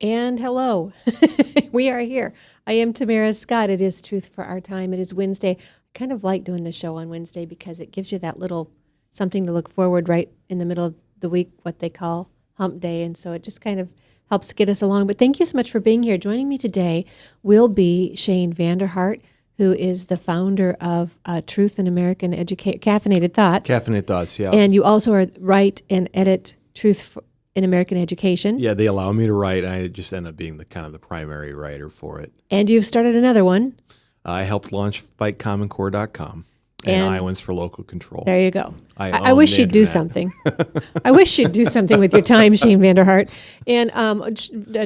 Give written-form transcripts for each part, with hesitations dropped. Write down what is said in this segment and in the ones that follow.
And hello. We are here. I am Tamara Scott. It is Truth for Our Time. It is Wednesday. I kind of like doing the show on Wednesday because it gives you that little something to look forward right in the middle of the week, what they call hump day. And so it just kind of helps get us along. But thank you so much for being here. Joining me today will be Shane Vander Hart, who is the founder of Truth in American Caffeinated Thoughts. Caffeinated Thoughts, yeah. And you also write and edit Truth in American Education. Yeah, they allow me to write. I just end up being the primary writer for it. And you've started another one. I helped launch FightCommonCore.com and Iowans for Local Control. There you go. I wish you'd do something. I wish you'd do something with your time, Shane Vander Hart. And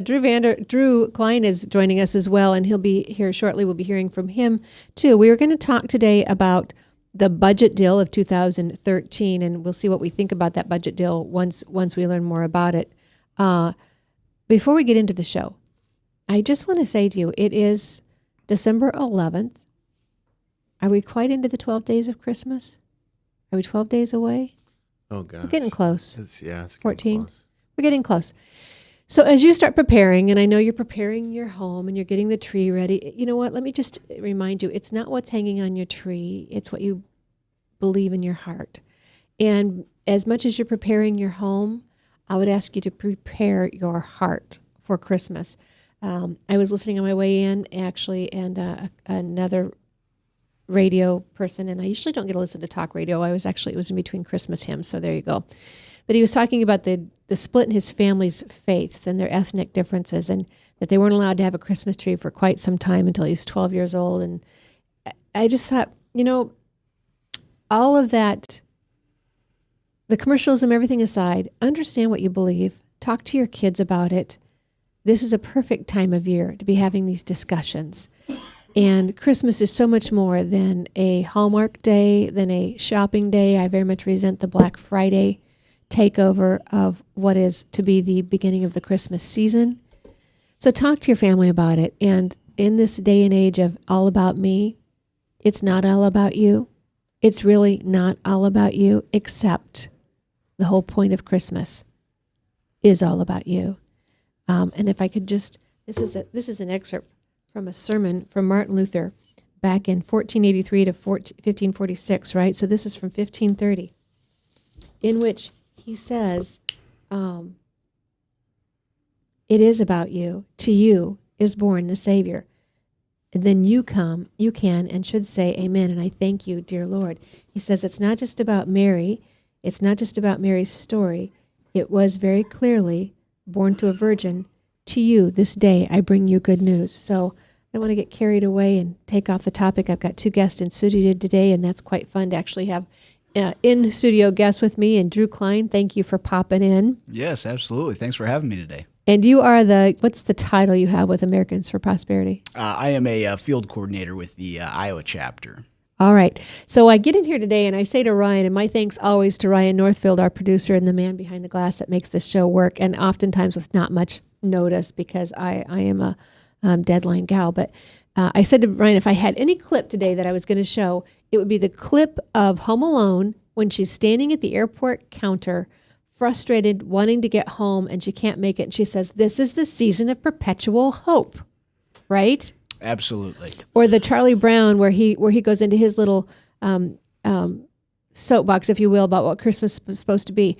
Drew Klein is joining us as well, and he'll be here shortly. We'll be hearing from him too. We were going to talk today about the budget deal of 2013, and we'll see what we think about that budget deal once we learn more about it. Before we get into the show, I just want to say to you, it is December 11th. Are we quite into the 12 days of Christmas? Are we 12 days away? Oh, gosh. We're getting close. It's 14. close. We're getting close. So as you start preparing, and I know you're preparing your home and you're getting the tree ready, you know what? Let me just remind you, it's not what's hanging on your tree. It's what you believe in your heart. And as much as you're preparing your home, I would ask you to prepare your heart for Christmas. I was listening on my way in, actually, and another radio person, and I usually don't get to listen to talk radio. It was in between Christmas hymns, so there you go. But he was talking about the split in his family's faiths and their ethnic differences, and that they weren't allowed to have a Christmas tree for quite some time until he was 12 years old. And I just thought, all of that, the commercialism, everything aside, understand what you believe. Talk to your kids about it. This is a perfect time of year to be having these discussions. And Christmas is so much more than a Hallmark day, than a shopping day. I very much resent the Black Friday takeover of what is to be the beginning of the Christmas season. So talk to your family about it. And in this day and age of all about me, it's not all about you. It's really not all about you, except the whole point of Christmas is all about you. And if I could just, this is an excerpt from a sermon from Martin Luther back in 1483 to 1546, right? So this is from 1530, in which he says, it is about you. To you is born the Savior. And then you can and should say amen. And I thank you, dear Lord. He says it's not just about Mary. It's not just about Mary's story. It was very clearly born to a virgin. To you this day I bring you good news. So I don't want to get carried away and take off the topic. I've got two guests in studio today, and that's quite fun to actually have in-studio guests with me. And Drew Klein, thank you for popping in. Yes, absolutely. Thanks for having me today. And you are what's the title you have with Americans for Prosperity? I am a field coordinator with the Iowa chapter. All right. So I get in here today and I say to Ryan, and my thanks always to Ryan Northfield, our producer and the man behind the glass that makes this show work, and oftentimes with not much notice because I am a deadline gal. But I said to Ryan, if I had any clip today that I was going to show, it would be the clip of Home Alone when she's standing at the airport counter, frustrated, wanting to get home, and she can't make it. And she says, "This is the season of perpetual hope," right? Absolutely. Or the Charlie Brown where he goes into his little soapbox, if you will, about what Christmas is supposed to be.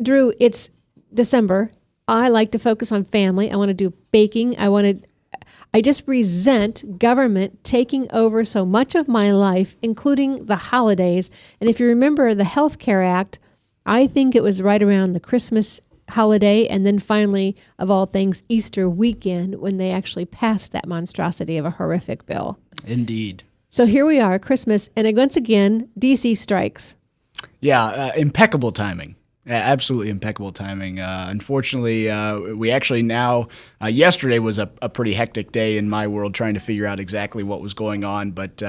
Drew, it's December. I like to focus on family. I want to do baking. I just resent government taking over so much of my life, including the holidays. And if you remember the Health Care Act, I think it was right around the Christmas holiday and then finally, of all things, Easter weekend when they actually passed that monstrosity of a horrific bill. Indeed. So here we are, Christmas, and once again, D.C. strikes. Yeah, impeccable timing. Absolutely impeccable timing. Unfortunately, we actually now, yesterday was a pretty hectic day in my world trying to figure out exactly what was going on. But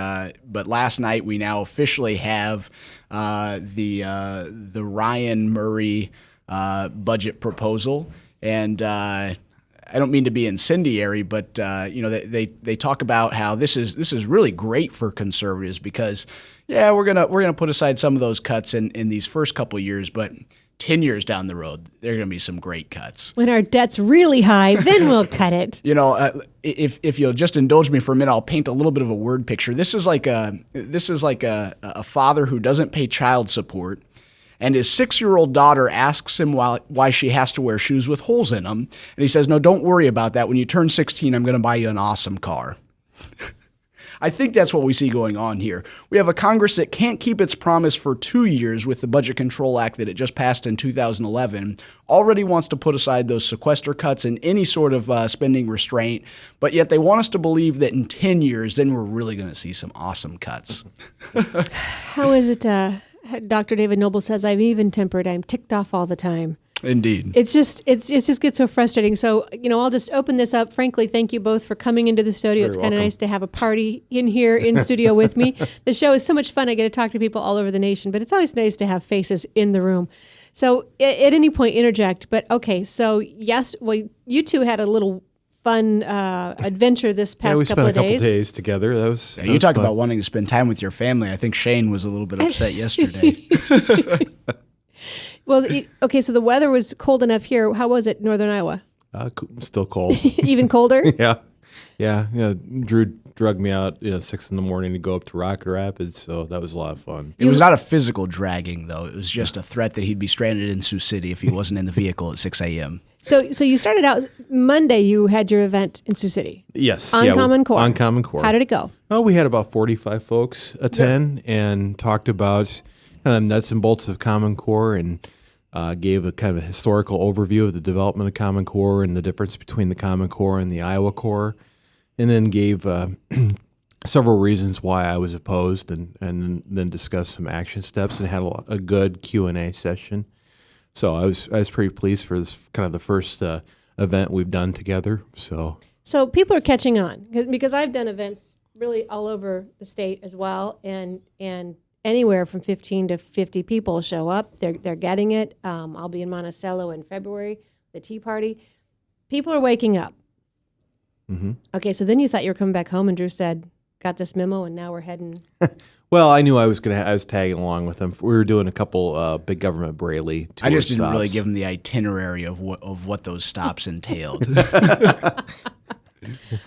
last night we now officially have the Ryan Murray budget proposal. And I don't mean to be incendiary, but they talk about how this is really great for conservatives because yeah, we're gonna put aside some of those cuts in these first couple years, but 10 years down the road, there are going to be some great cuts. When our debt's really high, then we'll cut it. If you'll just indulge me for a minute, I'll paint a little bit of a word picture. This is like a father who doesn't pay child support, and his 6-year-old daughter asks him why she has to wear shoes with holes in them, and he says, "No, don't worry about that. When you turn 16, I'm going to buy you an awesome car." I think that's what we see going on here. We have a Congress that can't keep its promise for 2 years with the Budget Control Act that it just passed in 2011, already wants to put aside those sequester cuts and any sort of spending restraint, but yet they want us to believe that in 10 years, then we're really going to see some awesome cuts. How is it, Dr. David Noble says, I'm even-tempered, I'm ticked off all the time. Indeed. It just gets so frustrating. So, I'll just open this up. Frankly, thank you both for coming into the studio. It's kind of nice to have a party in here in studio with me. The show is so much fun. I get to talk to people all over the nation, but it's always nice to have faces in the room. So at any point, interject. But okay, so yes, well, you two had a little fun adventure this past couple of days. Yeah, we spent a couple days together. That was you talk about wanting to spend time with your family. I think Shane was a little bit upset yesterday. Well, okay, so the weather was cold enough here. How was it, Northern Iowa? Still cold. Even colder? Yeah. Drew drugged me out 6 a.m. to go up to Rocket Rapids, so that was a lot of fun. It was not a physical dragging, though. It was just a threat that he'd be stranded in Sioux City if he wasn't in the vehicle at 6 a.m. So you started out Monday. You had your event in Sioux City. Yes, on Common Core. On Common Core. How did it go? Oh, we had about 45 folks attend and talked about nuts and bolts of Common Core and gave a kind of a historical overview of the development of Common Core and the difference between the Common Core and the Iowa Core, and then gave several reasons why I was opposed, and then discussed some action steps and had a good Q&A session. So I was pretty pleased for this kind of the first event we've done together. So people are catching on because I've done events really all over the state as well, and anywhere from 15 to 50 people show up. They're getting it. I'll be in Monticello in February, the Tea Party. People are waking up. Mm-hmm. Okay, so then you thought you were coming back home, and Drew said, got this memo, and now we're heading. Well, I knew I was tagging along with them. We were doing a couple big government Braille tour I just didn't stops. really give them the itinerary of what those stops entailed.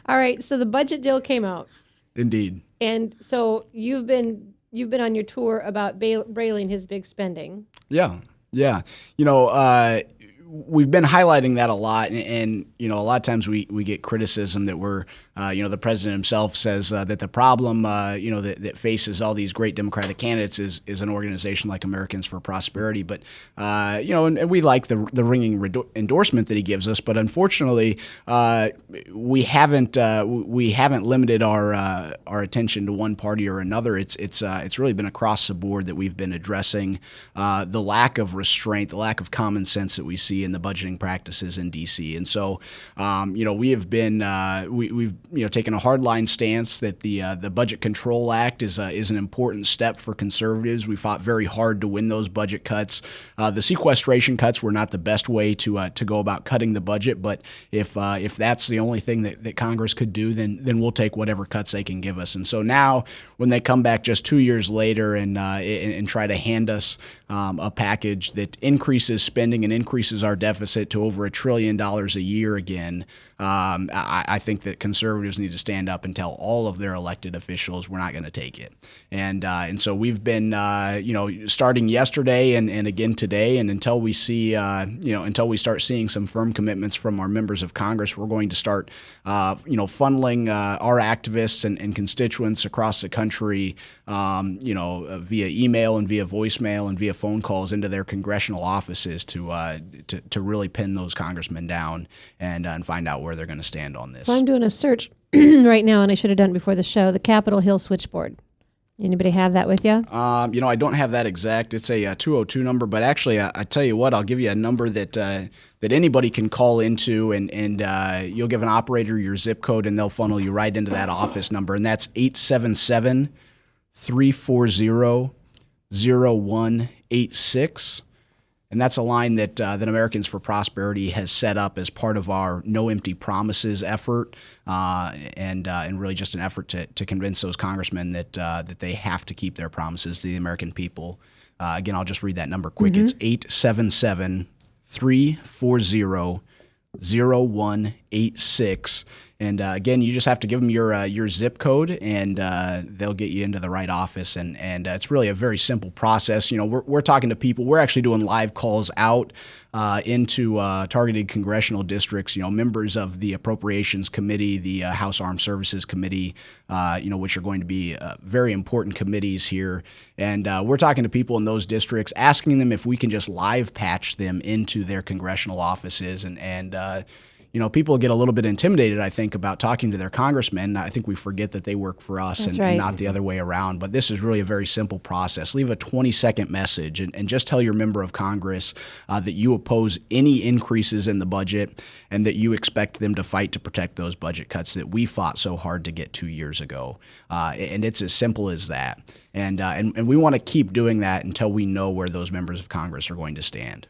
All right, so the budget deal came out. Indeed. And so you've been on your tour about Braille his big spending. Yeah. We've been highlighting that a lot, and a lot of times we get criticism that we're, the president himself says that the problem, that faces all these great Democratic candidates is an organization like Americans for Prosperity. But, and we like the ringing endorsement that he gives us, but unfortunately, we haven't limited our attention to one party or another. It's really been across the board that we've been addressing the lack of restraint, the lack of common sense that we see in the budgeting practices in D.C. And so, we have been we've taken a hardline stance that the Budget Control Act is an important step for conservatives. We fought very hard to win those budget cuts. The sequestration cuts were not the best way to go about cutting the budget, but if that's the only thing that Congress could do, then we'll take whatever cuts they can give us. And so now, when they come back just 2 years later and try to hand us a package that increases spending and increases our deficit to over $1 trillion a year again, I think that conservatives need to stand up and tell all of their elected officials we're not going to take it. And so we've been starting yesterday and again today, and until we see until we start seeing some firm commitments from our members of Congress, we're going to start funneling our activists and constituents across the country via email and via voicemail and via phone calls into their congressional offices to really pin those congressmen down and find out where they're going to stand on this. So I'm doing a search right now, and I should have done it before the show, the Capitol Hill switchboard. Anybody have that with you? I don't have that exact. It's a 202 number, but actually, I tell you what, I'll give you a number that anybody can call into, and you'll give an operator your zip code, and they'll funnel you right into that office number, and that's 877-340-0186. And that's a line that Americans for Prosperity has set up as part of our No Empty Promises effort, and really just an effort to convince those congressmen that they have to keep their promises to the American people. Again, I'll just read that number quick. It's 877-340-0186. And again, you just have to give them your zip code, and they'll get you into the right office. And it's really a very simple process. We're talking to people. We're actually doing live calls out into targeted congressional districts. Members of the Appropriations Committee, the House Armed Services Committee, which are going to be very important committees here. And we're talking to people in those districts, asking them if we can just live patch them into their congressional offices. And people get a little bit intimidated, I think, about talking to their congressmen. I think we forget that they work for us and not the other way around. But this is really a very simple process. Leave a 20-second message and just tell your member of Congress that you oppose any increases in the budget and that you expect them to fight to protect those budget cuts that we fought so hard to get 2 years ago. And it's as simple as that. And we want to keep doing that until we know where those members of Congress are going to stand.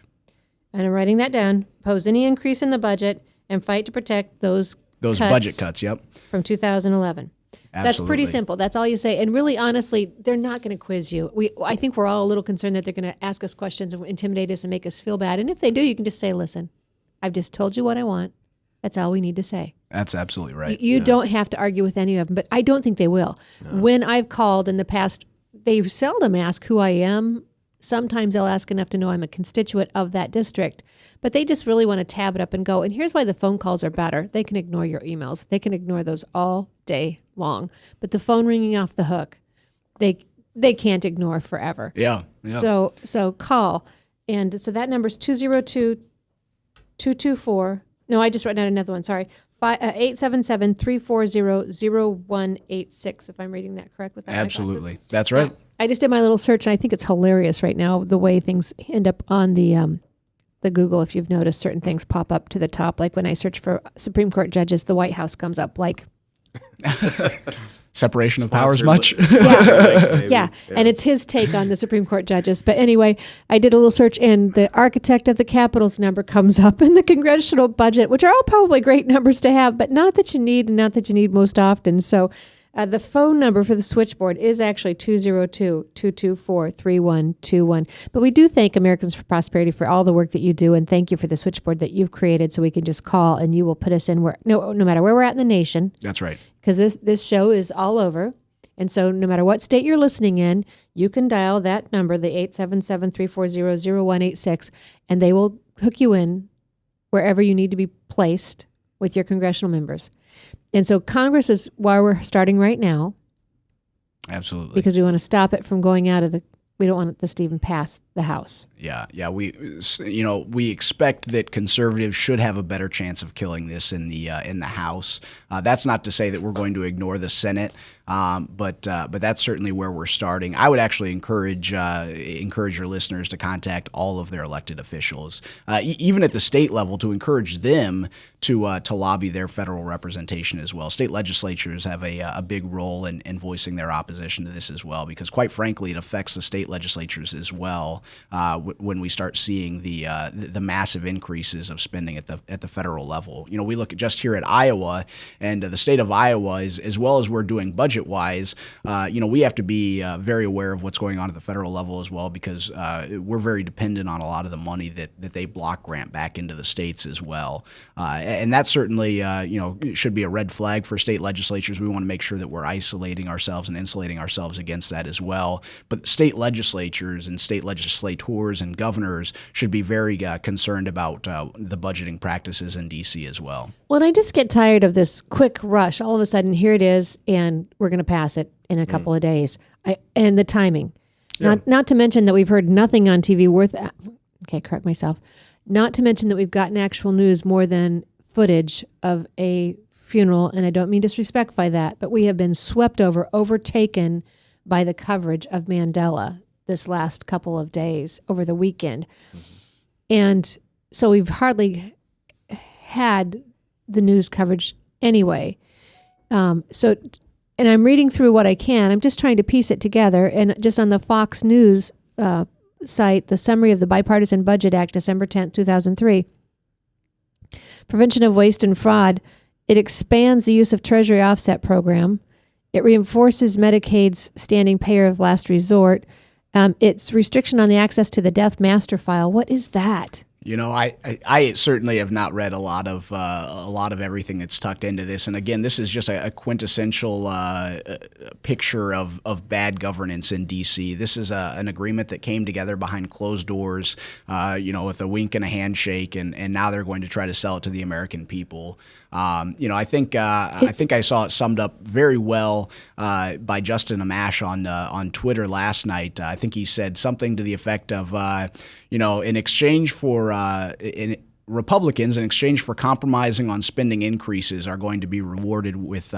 And I'm writing that down. Oppose any increase in the budget and fight to protect those budget cuts, yep. From 2011. Absolutely. That's pretty simple. That's all you say. And really, honestly, they're not going to quiz you. I think we're all a little concerned that they're going to ask us questions and intimidate us and make us feel bad. And if they do, you can just say, listen, I've just told you what I want. That's all we need to say. That's absolutely right. You don't have to argue with any of them, but I don't think they will. No. When I've called in the past, they seldom ask who I am. Sometimes they'll ask enough to know I'm a constituent of that district, but they just really want to tab it up and go. And here's why the phone calls are better. They can ignore your emails. They can ignore those all day long. But the phone ringing off the hook, they can't ignore forever. Yeah. So call. And so that number is 202-224. No, I just wrote down another one. Sorry. 877-340-0186, if I'm reading that correct with that. Absolutely. That's right. Now, I just did my little search, and I think it's hilarious right now the way things end up on the Google. If you've noticed, certain things pop up to the top. Like when I search for Supreme Court judges, the White House comes up like separation of powers much? Yeah. And it's his take on the Supreme Court judges. But anyway, I did a little search, and the architect of the Capitol's number comes up in the congressional budget, which are all probably great numbers to have, but not that you need and not that you need most often. So the phone number for the switchboard is actually 202-224-3121. But we do thank Americans for Prosperity for all the work that you do, and thank you for the switchboard that you've created so we can just call and you will put us in no matter where we're at in the nation. That's right. Because this show is all over. And so no matter what state you're listening in, you can dial that number, the 877-340-0186, and they will hook you in wherever you need to be placed with your congressional members. And so Congress is why we're starting right now. Absolutely. Because we want to stop it from going out of we don't want this to even pass the House. Yeah. We expect that conservatives should have a better chance of killing this in the House. That's not to say that we're going to ignore the Senate, but that's certainly where we're starting. I would actually encourage your listeners to contact all of their elected officials, even at the state level, to encourage them to lobby their federal representation as well. State legislatures have a big role in voicing their opposition to this as well, because quite frankly, it affects the state legislatures as well. When we start seeing the massive increases of spending at the federal level, we look at just here at Iowa, and the state of Iowa is, as well as we're doing budget wise, we have to be very aware of what's going on at the federal level as well, because we're very dependent on a lot of the money that they block grant back into the states as well, and that certainly should be a red flag for state legislatures. We want to make sure that we're isolating ourselves and insulating ourselves against that as well. But state legislatures and state legislators and governors should be very concerned about the budgeting practices in D.C. as well. Well, and I just get tired of this quick rush. All of a sudden, here it is, and we're going to pass it in a couple of days. And the timing. Yeah. Not to mention that we've heard nothing on TV correct myself. Not to mention that we've gotten actual news more than footage of a funeral, and I don't mean disrespect by that, but we have been overtaken by the coverage of Mandela this last couple of days over the weekend. Mm-hmm. And so we've hardly had the news coverage anyway. And I'm reading through what I can. I'm just trying to piece it together. And just on the Fox News cite the summary of the Bipartisan Budget Act, December 10th, 2003. Prevention of waste and fraud. It expands the use of Treasury offset program. It reinforces Medicaid's standing payer of last resort. It's restriction on the access to the death master file. What is that? You know, I certainly have not read a lot of everything that's tucked into this. And again, this is just a quintessential picture of bad governance in D.C. This is an agreement that came together behind closed doors, with a wink and a handshake, and now they're going to try to sell it to the American people. I think I saw it summed up very well by Justin Amash on Twitter last night. I think he said something to the effect of, in exchange for Republicans, in exchange for compromising on spending increases, are going to be rewarded with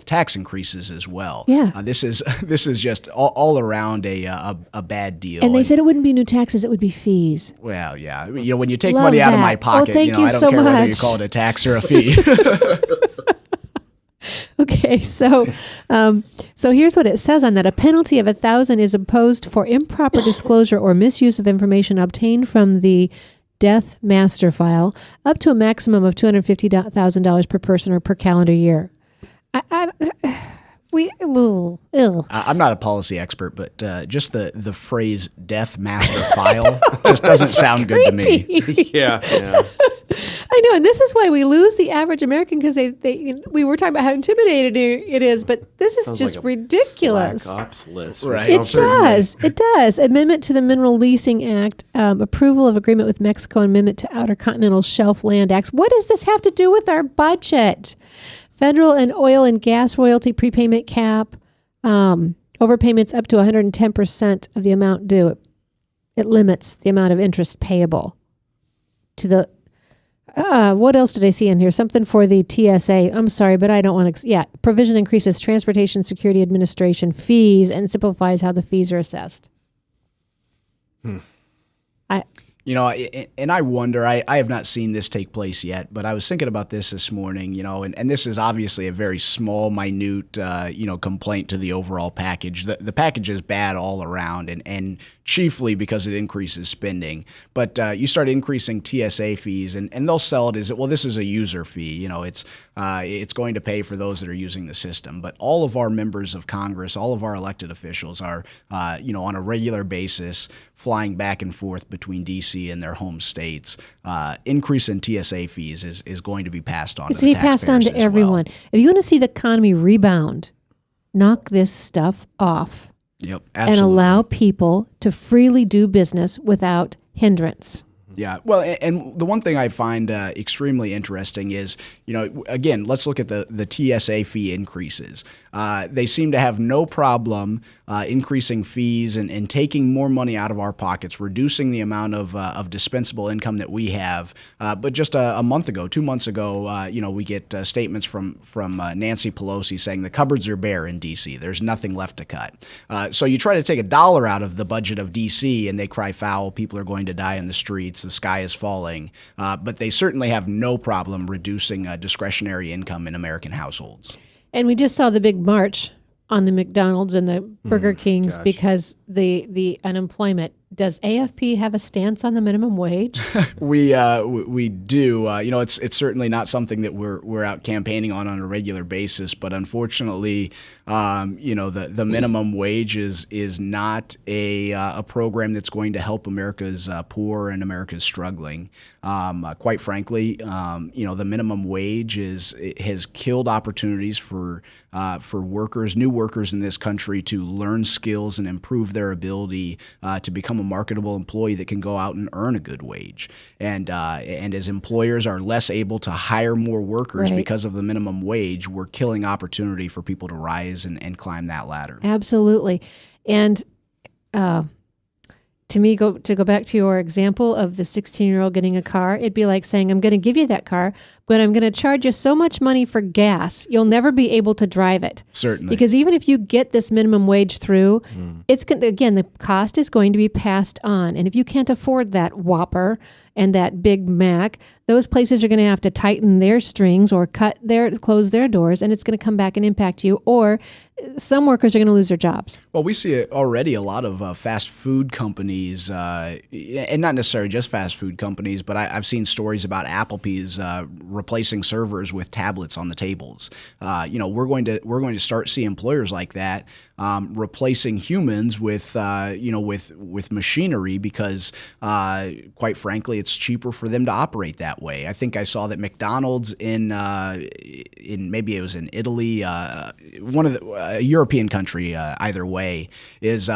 tax increases as well. Yeah, this is just all around a bad deal. And they said it wouldn't be new taxes; it would be fees. Well, yeah, when you take Love money out of that. my pocket, thank you I don't so care whether you much. call it a tax or a fee. Okay, so here's what it says on that. A penalty of $1,000 is imposed for improper disclosure or misuse of information obtained from the death master file, up to a maximum of $250,000 per person or per calendar year. I'm not a policy expert, but just the phrase "death master file" just doesn't sound good to me. Yeah. I know, and this is why we lose the average American, because we were talking about how intimidating it is, but this is Sounds just like a ridiculous. Black Ops list. Right. It does. It does. Amendment to the Mineral Leasing Act, approval of agreement with Mexico, and amendment to Outer Continental Shelf Land Acts. What does this have to do with our budget? Federal and oil and gas royalty prepayment cap, overpayments up to 110% of the amount due. It limits the amount of interest payable to the. What else did I see in here? Something for the TSA. I'm sorry, but I don't want to. Provision increases Transportation Security Administration fees and simplifies how the fees are assessed. And I wonder, I have not seen this take place yet, but I was thinking about this morning, and this is obviously a very small, minute, complaint to the overall package. The package is bad all around, and chiefly because it increases spending. But you start increasing TSA fees, and they'll sell it as, well, this is a user fee. It's going to pay for those that are using the system. But all of our members of Congress, all of our elected officials are, on a regular basis, flying back and forth between D.C. and their home states. Increase in TSA fees is going to be passed on to the taxpayers. It's going to be passed on to everyone. If you want to see the economy rebound, knock this stuff off. Yep, absolutely. And allow people to freely do business without hindrance. Yeah. Well, and the one thing I find extremely interesting is, again, let's look at the TSA fee increases. They seem to have no problem increasing fees and taking more money out of our pockets, reducing the amount of dispensable income that we have. But just a month ago, 2 months ago, we get statements from Nancy Pelosi saying the cupboards are bare in D.C. There's nothing left to cut. So you try to take $1 out of the budget of D.C. and they cry foul. People are going to die in the streets. The sky is falling. But they certainly have no problem reducing discretionary income in American households. And we just saw the big march on the McDonald's and the Burger Kings because the unemployment. Does AFP have a stance on the minimum wage? We do. It's certainly not something that we're out campaigning on a regular basis. But unfortunately, the minimum wage is not a program that's going to help America's poor and America's struggling. Quite frankly, the minimum wage has killed opportunities for workers, new workers in this country, to learn skills and improve their ability to become a marketable employee that can go out and earn a good wage. And as employers are less able to hire more workers because of the minimum wage, we're killing opportunity for people to rise and climb that ladder. Absolutely. And to me, to go back to your example of the 16-year-old getting a car, it'd be like saying, I'm going to give you that car. I'm when I'm going to charge you so much money for gas, you'll never be able to drive it. Certainly. Because even if you get this minimum wage through, again, the cost is going to be passed on. And if you can't afford that Whopper and that Big Mac, those places are going to have to tighten their strings or close their doors, and it's going to come back and impact you. Or some workers are going to lose their jobs. Well, we see already a lot of fast food companies, and not necessarily just fast food companies, but I've seen stories about Applebee's replacing servers with tablets on the tables. We're going to start see employers like that replacing humans with machinery because, quite frankly, it's cheaper for them to operate that way. I think I saw that McDonald's in maybe it was in Italy, one of the a European country, either way, is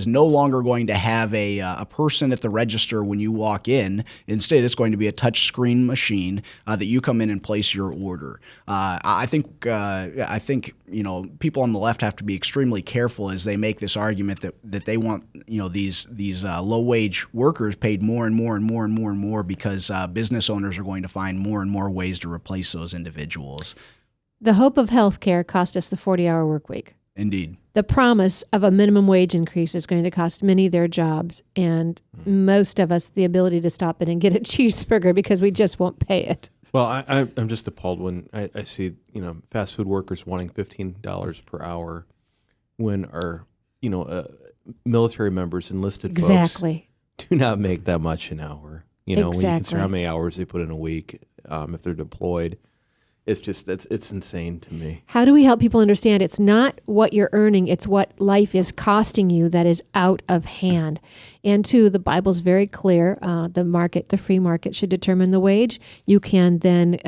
no longer going to have a person at the register when you walk in. Instead, it's going to be a touch screen machine that you come in and place your order. I think people on the left have to be extremely careful as they make this argument that they want these low wage workers paid more and more and more and more and more because business owners are going to find more and more ways to replace those individuals. The hope of healthcare cost us the 40-hour work week. Indeed. The promise of a minimum wage increase is going to cost many their jobs, and most of us the ability to stop it and get a cheeseburger because we just won't pay it. Well, I'm just appalled when I see fast food workers wanting $15 per hour when our military members, enlisted folks, do not make that much an hour. When you consider how many hours they put in a week if they're deployed. It's just, it's insane to me. How do we help people understand it's not what you're earning, it's what life is costing you that is out of hand? And two, the Bible's very clear. The free market should determine the wage. You can then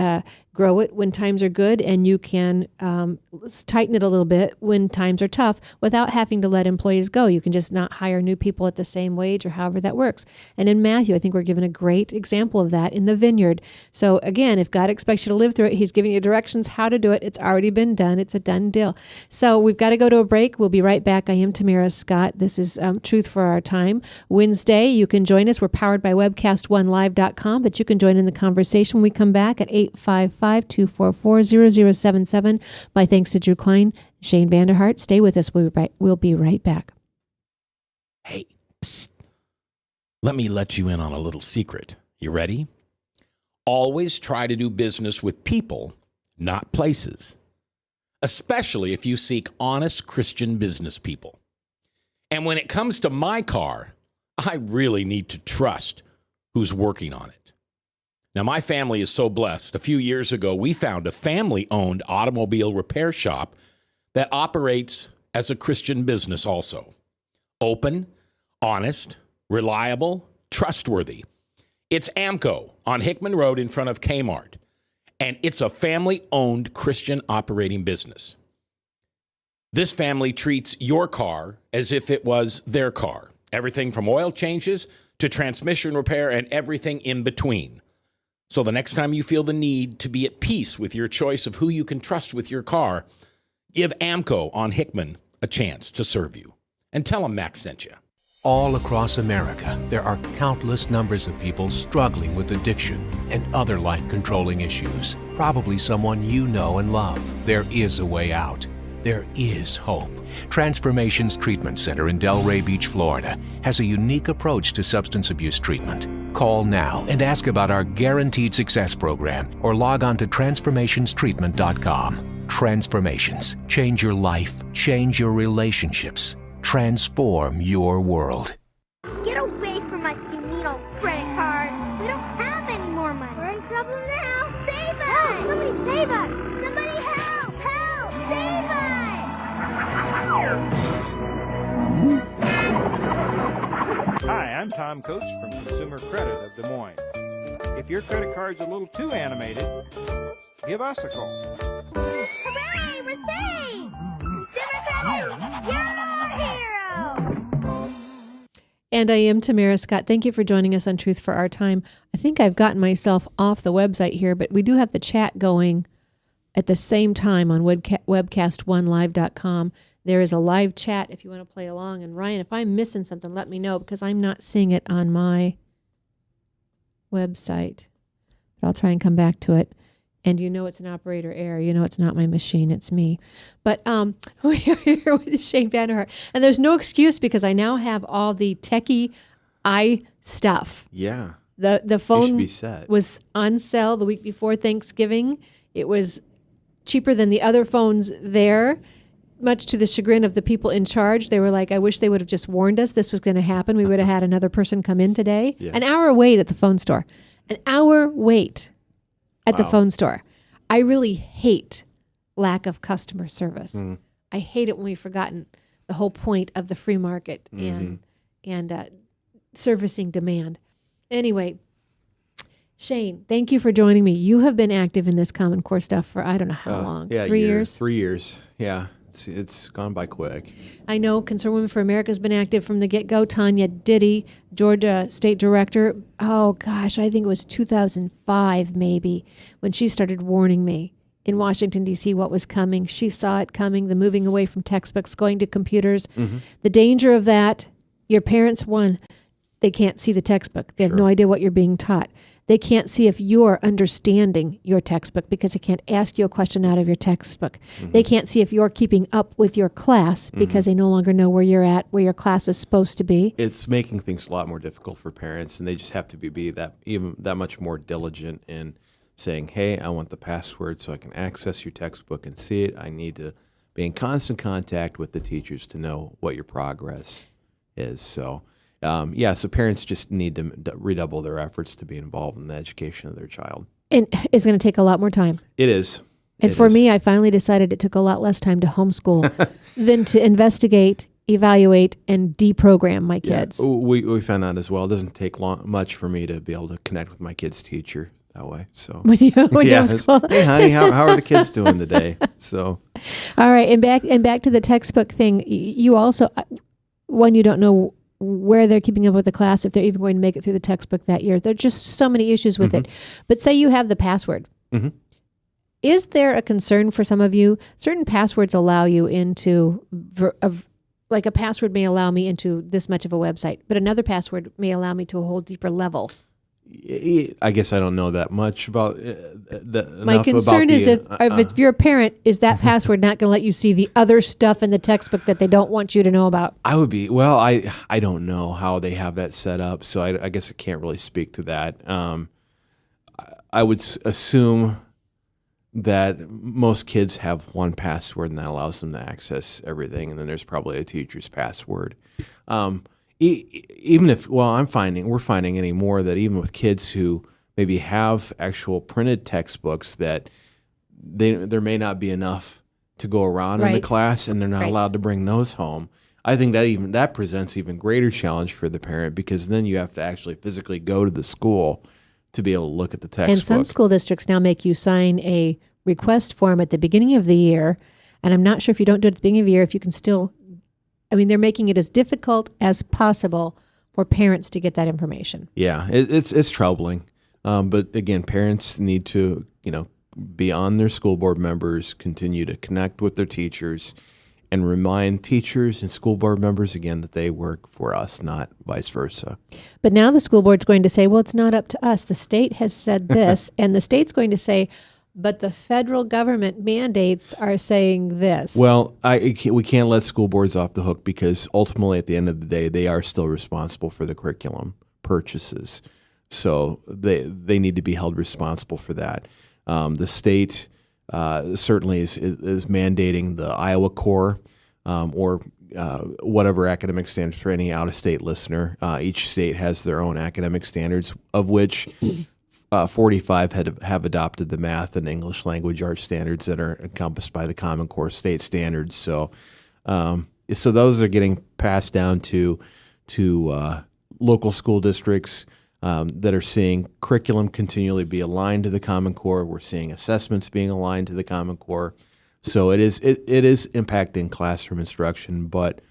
grow it when times are good, and you can tighten it a little bit when times are tough without having to let employees go. You can just not hire new people at the same wage or however that works. And in Matthew, I think we're given a great example of that in the vineyard. So again, if God expects you to live through it, he's giving you directions how to do it. It's already been done. It's a done deal. So we've got to go to a break. We'll be right back. I am Tamara Scott. This is Truth for Our Time. Wednesday, you can join us. We're powered by webcast1live.com, but you can join in the conversation when we come back at 855-244-0077. My thanks to Drew Klein, Shane Vander Hart. Stay with us. We'll be right back. Hey, psst. Let me let you in on a little secret. You ready? Always try to do business with people, not places, especially if you seek honest Christian business people. And when it comes to my car, I really need to trust who's working on it. Now, my family is so blessed. A few years ago, we found a family-owned automobile repair shop that operates as a Christian business also. Open, honest, reliable, trustworthy. It's AMCO on Hickman Road in front of Kmart, and it's a family-owned Christian operating business. This family treats your car as if it was their car. Everything from oil changes to transmission repair and everything in between. So the next time you feel the need to be at peace with your choice of who you can trust with your car, give AMCO on Hickman a chance to serve you. And tell them Max sent you. All across America, there are countless numbers of people struggling with addiction and other life-controlling issues. Probably someone you know and love. There is a way out. There is hope. Transformations Treatment Center in Delray Beach, Florida, has a unique approach to substance abuse treatment. Call now and ask about our Guaranteed Success program or log on to transformationstreatment.com. Transformations. Change your life. Change your relationships. Transform your world. Get away from us, you mean old credit card. We don't have any more money. We're in trouble now. Save us! Help! Somebody save us! Somebody help! Help! Save us! Hi, I'm Tom Coates from Consumer Credit of Des Moines. If your credit card's a little too animated, give us a call. Hooray! We're saved! Consumer Credit! You're our hero! And I am Tamara Scott. Thank you for joining us on Truth for Our Time. I think I've gotten myself off the website here, but we do have the chat going at the same time on webcast1live.com. There is a live chat if you want to play along. And Ryan, if I'm missing something, let me know because I'm not seeing it on my website. But I'll try and come back to it. And you know it's an operator error. You know it's not my machine, it's me. But we're here with Shane Vander, and there's no excuse because I now have all the techie stuff. Yeah. The It should phone be set. was on sale the week before Thanksgiving. It was cheaper than the other phones there, much to the chagrin of the people in charge. They were like, I wish they would have just warned us this was going to happen. We would have had another person come in today. Yeah. An hour wait at the phone store. An hour wait at the Wow. phone store. I really hate lack of customer service. Mm. I hate it when we've forgotten the whole point of the free market and servicing demand. Anyway, Shane, thank you for joining me. You have been active in this Common Core stuff for I don't know how long. Yeah, 3 years? 3 years. Yeah. It's gone by quick. I know Concerned Women for America has been active from the get-go. Tanya Diddy, Georgia State Director. Oh, gosh, I think it was 2005 maybe when she started warning me in Washington, D.C. what was coming. She saw it coming, the moving away from textbooks, going to computers. The danger of that, your parents, one, they can't see the textbook. They have no idea what you're being taught. They can't see if you're understanding your textbook because they can't ask you a question out of your textbook. They can't see if you're keeping up with your class because they no longer know where you're at, where your class is supposed to be. It's making things a lot more difficult for parents, and they just have to be that much more diligent in saying, hey, I want the password so I can access your textbook and see it. I need to be in constant contact with the teachers to know what your progress is. So so parents just need to redouble their efforts to be involved in the education of their child. And it's going to take a lot more time. It is. And for me, I finally decided it took a lot less time to homeschool than to investigate, evaluate, and deprogram my kids. Yeah, we found out as well. It doesn't take much for me to be able to connect with my kid's teacher that way. So When you homeschool. Hey, honey, how are the kids doing today? So, All right, and back to the textbook thing. You also, one, you don't know where they're keeping up with the class, if they're even going to make it through the textbook that year. There are just so many issues with it. But say you have the password. Is there a concern for some of you? Certain passwords allow you into, like a password may allow me into this much of a website, but another password may allow me to a whole deeper level. I guess I don't know that much about My concern is if you're a parent, is that password not going to let you see the other stuff in the textbook that they don't want you to know about? I would be, well, I don't know how they have that set up, so I guess I can't really speak to that. I would assume that most kids have one password and that allows them to access everything, and then there's probably a teacher's password. Even if, we're finding anymore that even with kids who maybe have actual printed textbooks that there may not be enough to go around in the class, and they're not allowed to bring those home. I think that presents even greater challenge for the parent, because then you have to actually physically go to the school to be able to look at the textbook. And some school districts now make you sign a request form at the beginning of the year, and I'm not sure if you don't do it at the beginning of the year, if you can still, they're making it as difficult as possible for parents to get that information. Yeah, it's troubling. But again, parents need to, be on their school board members, continue to connect with their teachers, and remind teachers and school board members again that they work for us, not vice versa. But now the school board's going to say, well, it's not up to us. The state has said this, and the state's going to say, but the federal government mandates are saying this. Well, we can't let school boards off the hook, because ultimately at the end of the day, they are still responsible for the curriculum purchases. So they need to be held responsible for that. The state certainly is mandating the Iowa Core or whatever academic standards for any out-of-state listener. Each state has their own academic standards, of which 45 have adopted the math and English language arts standards that are encompassed by the Common Core state standards. So those are getting passed down to local school districts that are seeing curriculum continually be aligned to the Common Core. We're seeing assessments being aligned to the Common Core. So it is impacting classroom instruction, but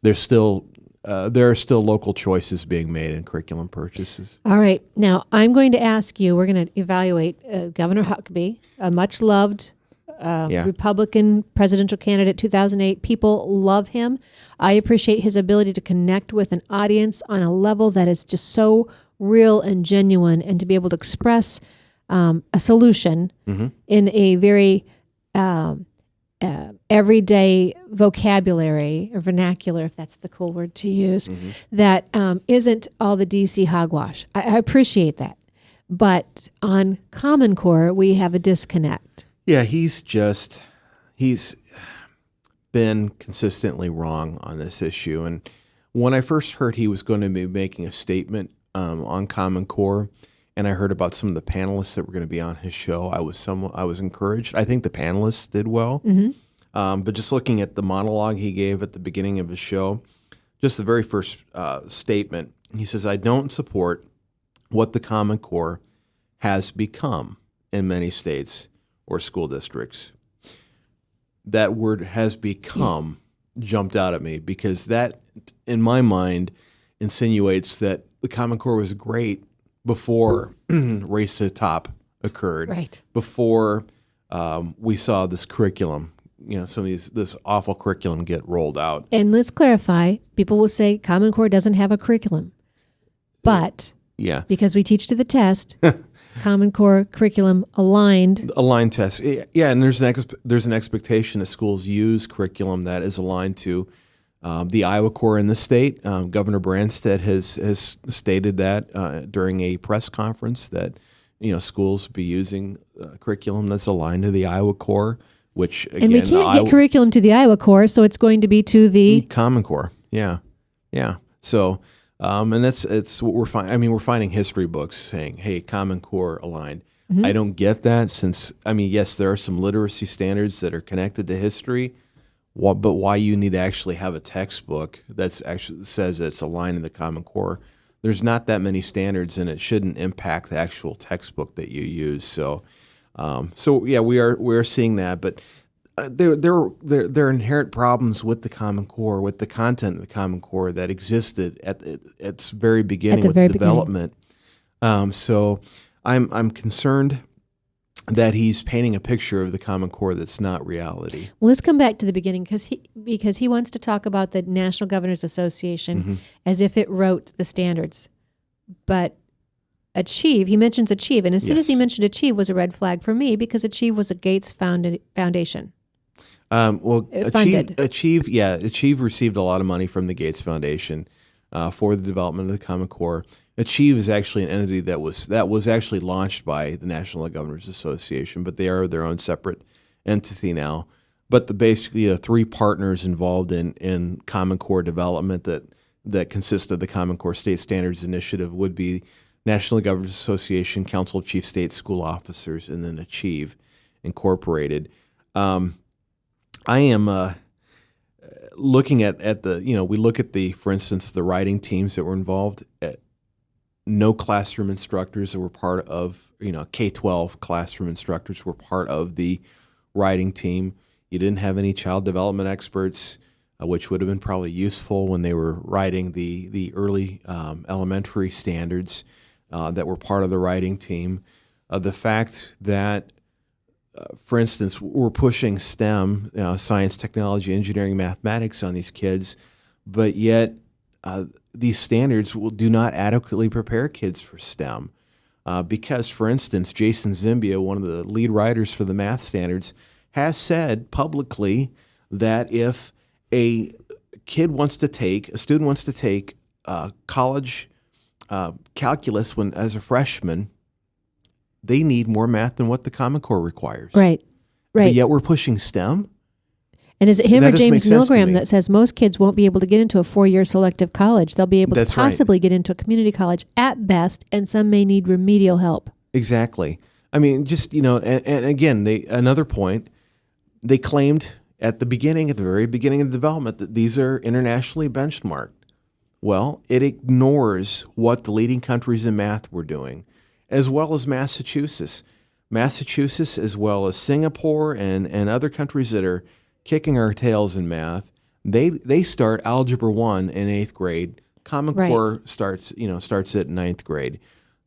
there are still local choices being made in curriculum purchases. All right. Now, I'm going to ask you, we're going to evaluate Governor Huckabee, a much-loved Republican presidential candidate, 2008. People love him. I appreciate his ability to connect with an audience on a level that is just so real and genuine, and to be able to express a solution in a very everyday vocabulary or vernacular, if that's the cool word to use, that isn't all the DC hogwash. I appreciate that. But on Common Core, we have a disconnect. Yeah, he's been consistently wrong on this issue. And when I first heard he was going to be making a statement on Common Core, and I heard about some of the panelists that were going to be on his show, I was encouraged. I think the panelists did well. But just looking at the monologue he gave at the beginning of his show, just the very first statement, he says, "I don't support what the Common Core has become in many states or school districts." That word "has become" jumped out at me, because that, in my mind, insinuates that the Common Core was great before Race to the Top occurred, Right. before we saw this curriculum, some of this awful curriculum get rolled out. And let's clarify, people will say Common Core doesn't have a curriculum. But Yeah. because we teach to the test, Common Core curriculum aligned. Aligned tests. Yeah, and there's an expectation that schools use curriculum that is aligned to the Iowa Core in the state. Governor Branstad has stated that during a press conference that schools be using curriculum that's aligned to the Iowa Core, which again, And we can't get curriculum to the Iowa Core, so it's going to be to the Common Core. Yeah. So, and it's what we're finding. I mean, we're finding history books saying, "Hey, Common Core aligned." I don't get that, since yes, there are some literacy standards that are connected to history, but why you need to actually have a textbook that's actually says it's aligned to the Common Core? There's not that many standards, and it shouldn't impact the actual textbook that you use. So yeah, we are seeing that, but there are inherent problems with the Common Core, with the content of the Common Core that existed at its very beginning with the development. So I'm concerned that he's painting a picture of the Common Core that's not reality. Well, let's come back to the beginning, because he wants to talk about the National Governors Association as if it wrote the standards. But Achieve, he mentions Achieve, and as soon as he mentioned Achieve was a red flag for me, because Achieve was a Gates foundation. Achieve received a lot of money from the Gates Foundation for the development of the Common Core. Achieve is actually an entity that was actually launched by the National Governors Association, but they are their own separate entity now. But basically the three partners involved in Common Core development that consist of the Common Core State Standards Initiative would be National Governors Association, Council of Chief State School Officers, and then Achieve Incorporated. I am looking at we look at for instance, the writing teams that were involved. No classroom instructors that were part of, K-12 classroom instructors were part of the writing team. You didn't have any child development experts, which would have been probably useful when they were writing the early elementary standards that were part of the writing team. The fact that, for instance, we're pushing STEM, science, technology, engineering, mathematics on these kids, but yet these standards do not adequately prepare kids for STEM. Because, for instance, Jason Zimbia, one of the lead writers for the math standards, has said publicly that if a student wants to take college calculus as a freshman, they need more math than what the Common Core requires. Right. But yet we're pushing STEM. And is it him That or doesn't make James sense to Milgram me. that says most kids won't be able to get into a 4-year selective college? They'll be able That's to possibly get into a community college at best, and some may need remedial help. Exactly. I mean, just, and again, another point, they claimed at the very beginning of the development, that these are internationally benchmarked. Well, it ignores what the leading countries in math were doing, as well as Massachusetts. Massachusetts, as well as Singapore and other countries that are kicking our tails in math, they start Algebra 1 in 8th grade. Common Core starts at 9th grade.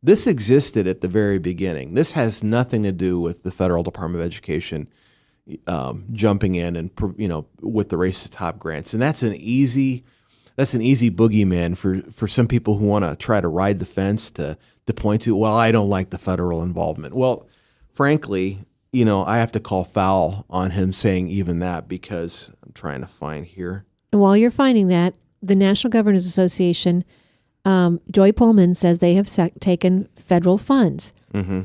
This existed at the very beginning. This has nothing to do with the Federal Department of Education jumping in and with the Race to Top grants. And that's an easy that's an easy boogeyman for some people who want to try to ride the fence to point to, well, I don't like the federal involvement. Well, frankly, I have to call foul on him saying even that, because I'm trying to find here. And while you're finding that, the National Governors Association, Joy Pullman says they have taken federal funds. Mm-hmm.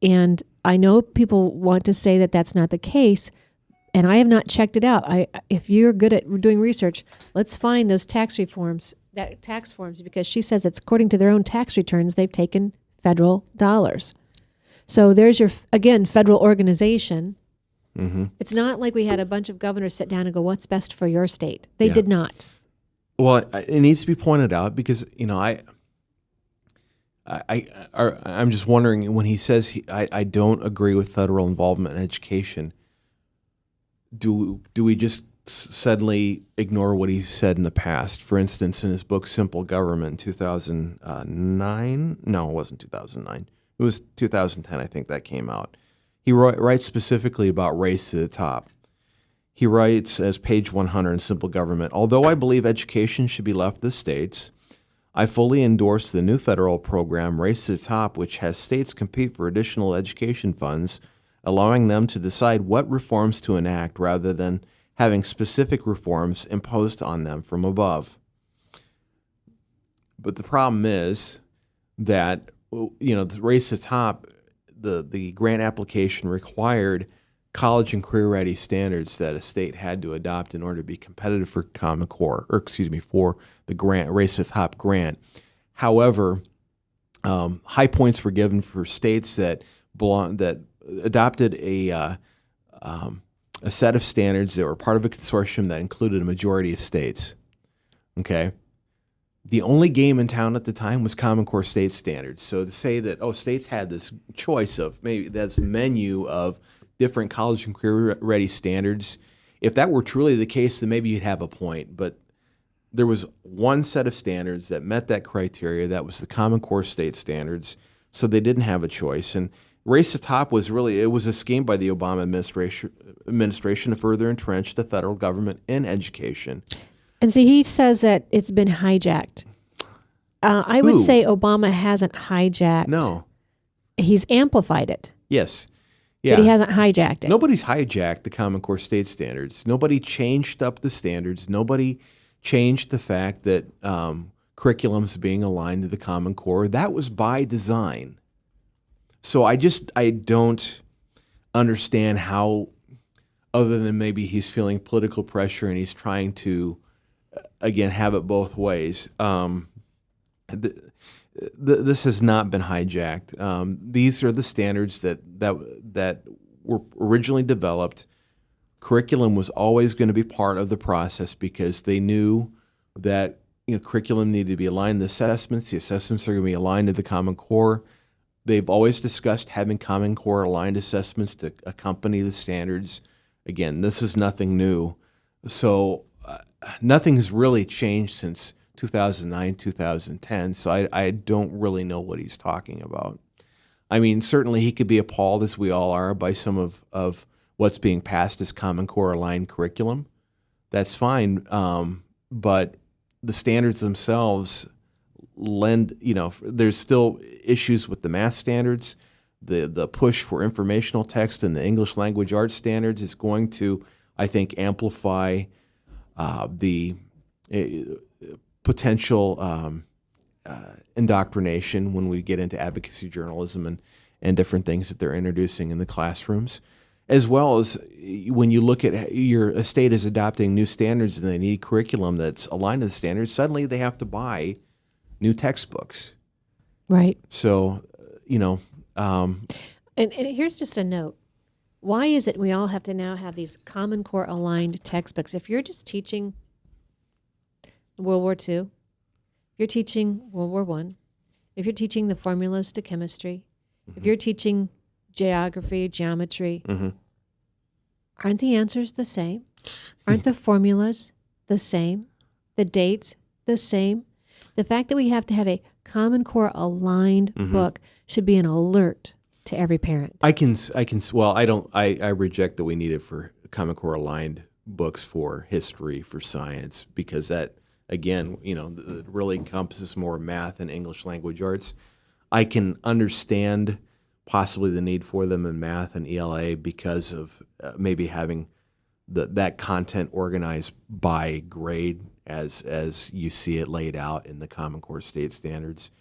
And I know people want to say that that's not the case, and I have not checked it out. If you're good at doing research, let's find those tax forms, because she says it's according to their own tax returns, they've taken federal dollars. So there's your, again, federal organization. Mm-hmm. It's not like we had a bunch of governors sit down and go, what's best for your state? They did not. Well, it needs to be pointed out because, I'm just wondering, when he says I don't agree with federal involvement in education, do we just suddenly ignore what he said in the past? For instance, in his book Simple Government in 2009, no, it wasn't 2009. It was 2010, I think that came out. He writes specifically about race to the top. He writes as page 100 in Simple Government, although I believe education should be left to the states, I fully endorse the new federal program, Race to the Top, which has states compete for additional education funds, allowing them to decide what reforms to enact rather than having specific reforms imposed on them from above. But the problem is that, the Race to the Top, the grant application required college and career-ready standards that a state had to adopt in order to be competitive for Common Core, for the grant, Race to the Top grant. However, high points were given for states that adopted a set of standards that were part of a consortium that included a majority of states. Okay. The only game in town at the time was Common Core state standards. So to say that, states had this choice of maybe that's menu of different college and career-ready standards, if that were truly the case, then maybe you'd have a point. But there was one set of standards that met that criteria. That was the Common Core state standards. So they didn't have a choice. And Race to the Top was it was a scheme by the Obama administration to further entrench the federal government in education. And see, he says that it's been hijacked. I would say Obama hasn't hijacked. No. He's amplified it. Yes. Yeah. But he hasn't hijacked it. Nobody's hijacked the Common Core state standards. Nobody changed up the standards. Nobody changed the fact that curriculum's being aligned to the Common Core. That was by design. So I don't understand how, other than maybe he's feeling political pressure and he's trying to, again, have it both ways. This has not been hijacked. These are the standards that were originally developed. Curriculum was always going to be part of the process because they knew that curriculum needed to be aligned to assessments. The assessments are going to be aligned to the Common Core. They've always discussed having Common Core aligned assessments to accompany the standards. Again, this is nothing new. So nothing's really changed since 2009, 2010. So I don't really know what he's talking about. I mean, certainly he could be appalled, as we all are, by some of what's being passed as Common Core aligned curriculum. That's fine. But the standards themselves there's still issues with the math standards. The push for informational text and the English language arts standards is going to, I think, amplify the potential indoctrination when we get into advocacy journalism and different things that they're introducing in the classrooms, as well as when you look at a state is adopting new standards and they need curriculum that's aligned to the standards, suddenly they have to buy new textbooks. Right. So, And here's just a note. Why is it we all have to now have these Common Core aligned textbooks? If you're just teaching World War II, you're teaching World War I, if you're teaching the formulas to chemistry, if you're teaching geography, geometry, aren't the answers the same? Aren't the formulas the same? The dates the same? The fact that we have to have a Common Core aligned book should be an alert to every parent. I reject that we need it for Common Core aligned books for history, for science, because again, that really encompasses more math and English language arts. I can understand possibly the need for them in math and ELA because of maybe having that content organized by grade as you see it laid out in the Common Core state standards.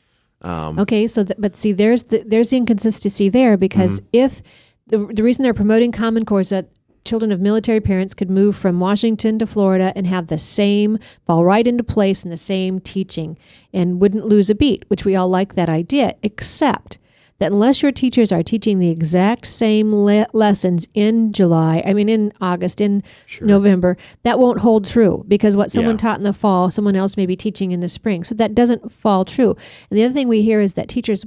Okay, so but see, there's the inconsistency there, because if the reason they're promoting Common Core is that children of military parents could move from Washington to Florida and have the same, fall right into place in the same teaching and wouldn't lose a beat, which we all like that idea, except that unless your teachers are teaching the exact same lessons in August, in November, that won't hold true, because what someone taught in the fall, someone else may be teaching in the spring. So that doesn't fall true. And the other thing we hear is that teachers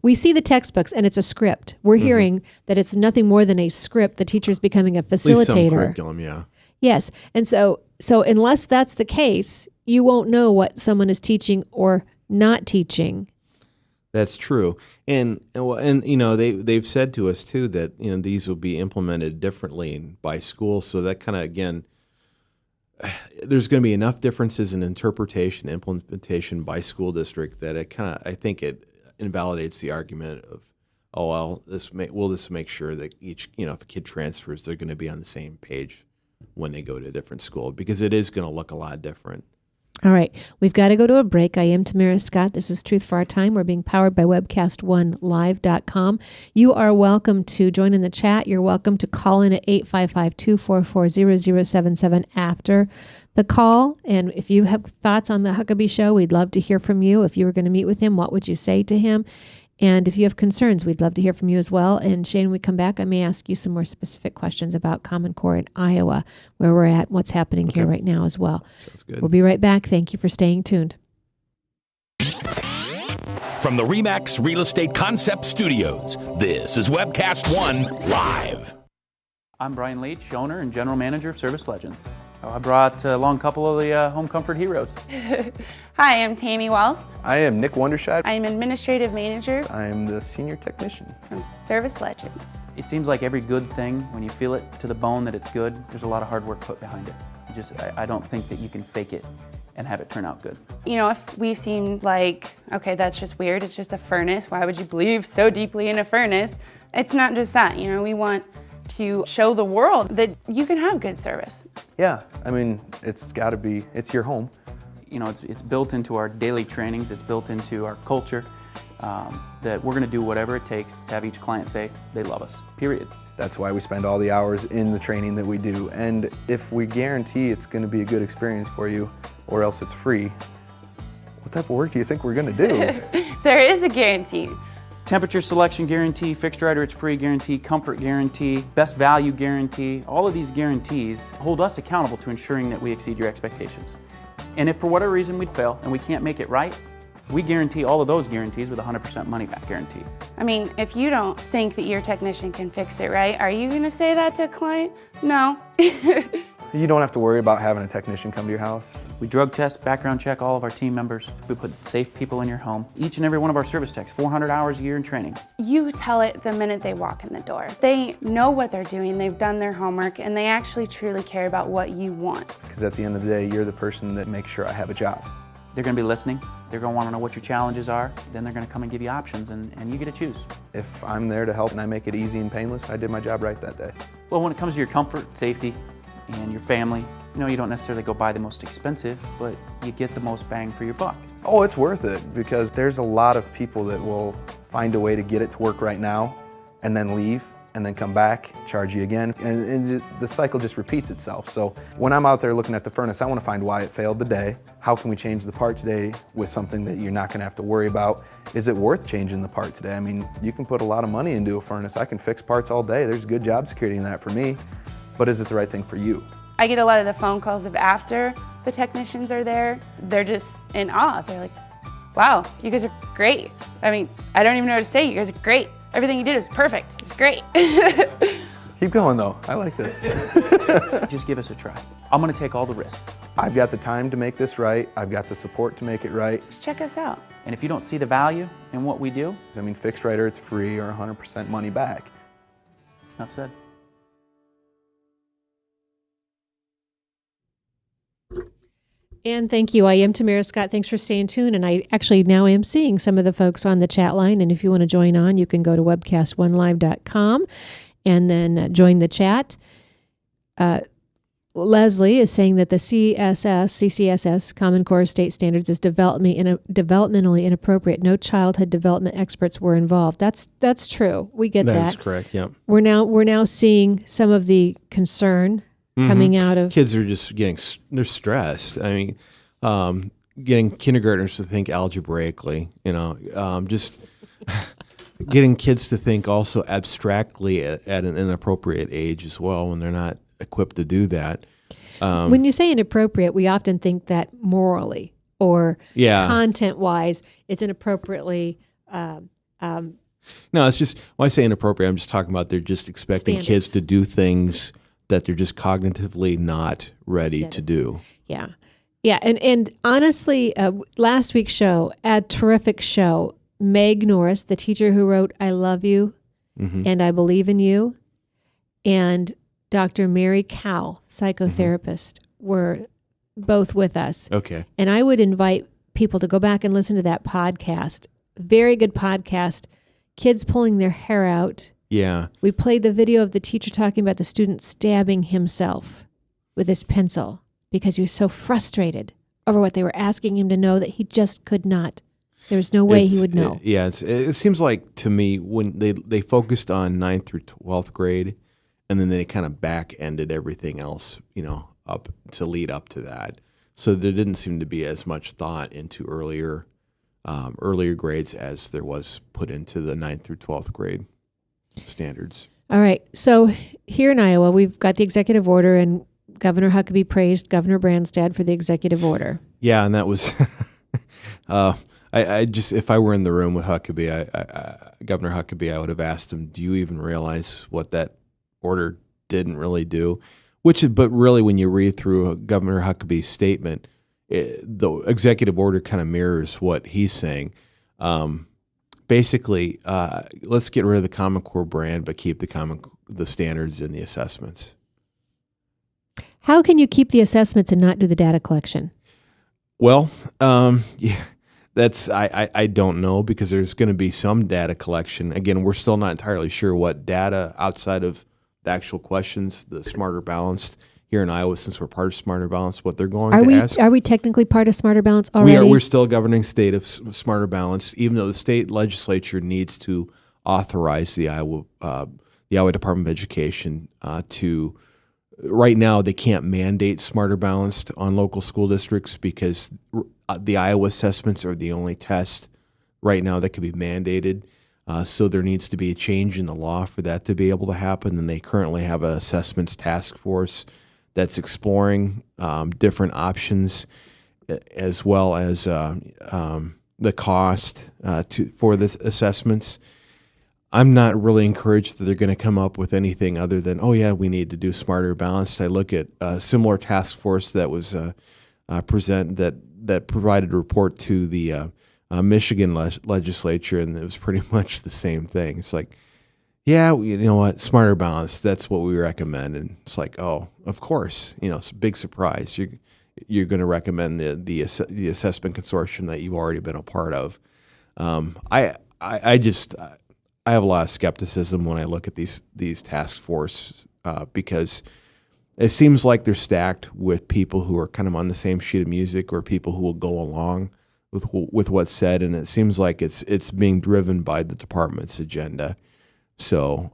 we see the textbooks and it's a script. We're hearing that it's nothing more than a script. The teacher's becoming a facilitator. At least some curriculum, yeah. Yes. And so unless that's the case, you won't know what someone is teaching or not teaching. That's true, and they've said to us too that these will be implemented differently by schools. So that kind of, again, there's going to be enough differences in interpretation, implementation by school district that I think it invalidates the argument of, this make sure that each if a kid transfers, they're going to be on the same page when they go to a different school, because it is going to look a lot different. All right, we've got to go to a break. I am Tamara Scott. This is Truth for Our Time. We're being powered by webcast1live.com. You are welcome to join in the chat. You're welcome to call in at 855-244-0077 after the call. And if you have thoughts on the Huckabee Show, we'd love to hear from you. If you were going to meet with him, what would you say to him? And if you have concerns, we'd love to hear from you as well. And Shane, when we come back, I may ask you some more specific questions about Common Core in Iowa, where we're at, what's happening here right now as well. Sounds good. We'll be right back. Thank you for staying tuned. From the RE/MAX Real Estate Concept Studios, this is Webcast One Live. I'm Brian Leach, owner and general manager of Service Legends. I brought along a couple of the home comfort heroes. Hi, I'm Tammy Wells. I am Nick Wondershad. I'm administrative manager I am the senior technician from Service Legends. It seems like every good thing, when you feel it to the bone that it's good, there's a lot of hard work put behind it. I don't think that you can fake it and have it turn out good. If we seem like, okay, that's just weird, it's just a furnace, why would you believe so deeply in a furnace? It's not just that, we want to show the world that you can have good service. Yeah, it's got to be, it's your home. It's built into our daily trainings, it's built into our culture, that we're gonna do whatever it takes to have each client say they love us, period. That's why we spend all the hours in the training that we do. And if we guarantee it's gonna be a good experience for you, or else it's free, what type of work do you think we're gonna do? There is a guarantee. Temperature selection guarantee, fixed right or it's free guarantee, comfort guarantee, best value guarantee. All of these guarantees hold us accountable to ensuring that we exceed your expectations. And if for whatever reason we'd fail and we can't make it right, we guarantee all of those guarantees with a 100% money back guarantee. If you don't think that your technician can fix it right, are you gonna say that to a client? No. You don't have to worry about having a technician come to your house. We drug test, background check all of our team members. We put safe people in your home. Each and every one of our service techs, 400 hours a year in training. You tell it the minute they walk in the door. They know what they're doing, they've done their homework, and they actually truly care about what you want. Because at the end of the day, you're the person that makes sure I have a job. They're gonna be listening. They're gonna wanna know what your challenges are. Then they're gonna come and give you options, and you get to choose. If I'm there to help and I make it easy and painless, I did my job right that day. Well, when it comes to your comfort, safety, and your family, you don't necessarily go buy the most expensive, but you get the most bang for your buck. Oh, it's worth it, because there's a lot of people that will find a way to get it to work right now and then leave and then come back, charge you again, and the cycle just repeats itself. So when I'm out there looking at the furnace, I want to find why it failed today. How can we change the part today with something that you're not going to have to worry about? Is it worth changing the part today? You can put a lot of money into a furnace. I can fix parts all day. There's good job security in that for me, but is it the right thing for you? I get a lot of the phone calls of after the technicians are there. They're just in awe. They're like, wow, you guys are great. I don't even know what to say. You guys are great. Everything you did was perfect. It was great. Keep going though, I like this. Just give us a try. I'm gonna take all the risk. I've got the time to make this right. I've got the support to make it right. Just check us out. And if you don't see the value in what we do, fixed right or it's free or 100% money back. enough said. And thank you. I am Tamara Scott. Thanks for staying tuned. And I actually now am seeing some of the folks on the chat line. And if you want to join on, you can go to webcast1live.com and then join the chat. Leslie is saying that the CCSS, Common Core State Standards, is developmentally inappropriate. No childhood development experts were involved. That's true. We get that. That's correct. Yep. We're now seeing some of the concern coming out of kids are just they're stressed. I mean, getting kindergartners to think algebraically, just getting kids to think also abstractly at an inappropriate age as well when they're not equipped to do that. When you say inappropriate, we often think that morally or content-wise, it's inappropriately. No, it's just when I say inappropriate, I'm just talking about they're just expecting kids to do things that they're just cognitively not ready to do. Yeah. Yeah. And honestly, last week's show, a terrific show. Meg Norris, the teacher who wrote I Love You and I Believe in You, and Dr. Mary Cowell, psychotherapist, were both with us. Okay. And I would invite people to go back and listen to that podcast. Very good podcast. Kids pulling their hair out. Yeah. We played the video of the teacher talking about the student stabbing himself with his pencil because he was so frustrated over what they were asking him to know that he just could not. There was no way he would know. It seems like to me when they focused on 9th through 12th grade, and then they kind of back-ended everything else, up to lead up to that. So there didn't seem to be as much thought into earlier grades as there was put into the 9th through 12th grade standards. All right. So here in Iowa, we've got the executive order, and Governor Huckabee praised Governor Branstad for the executive order. Yeah, and that was I just, if I were in the room with Huckabee, Governor Huckabee, I would have asked him, do you even realize what that order didn't really do? But really, when you read through Governor Huckabee's statement, the executive order kind of mirrors what he's saying. Basically, let's get rid of the Common Core brand, but keep the standards and the assessments. How can you keep the assessments and not do the data collection? Well, that's I don't know, because there's going to be some data collection. Again, we're still not entirely sure what data outside of the actual questions, the Smarter Balanced here in Iowa, since we're part of Smarter Balanced, what they're going to ask. Are we technically part of Smarter Balanced already? We're still a governing state of Smarter Balanced, even though the state legislature needs to authorize the Iowa Department of Education to. Right now, they can't mandate Smarter Balanced on local school districts because the Iowa assessments are the only test right now that can be mandated. So there needs to be a change in the law for that to be able to happen. And they currently have an assessments task force that's exploring different options, as well as the cost for the assessments. I'm not really encouraged that they're going to come up with anything other than, we need to do Smarter Balanced. I look at a similar task force that was that provided a report to the Michigan legislature, and it was pretty much the same thing. It's like, you know what, Smarter Balanced, that's what we recommend. And it's like, oh, of course, it's a big surprise. You're going to recommend the assessment consortium that you've already been a part of. I have a lot of skepticism when I look at these task forces because it seems like they're stacked with people who are kind of on the same sheet of music, or people who will go along with what's said, and it seems like it's being driven by the department's agenda. So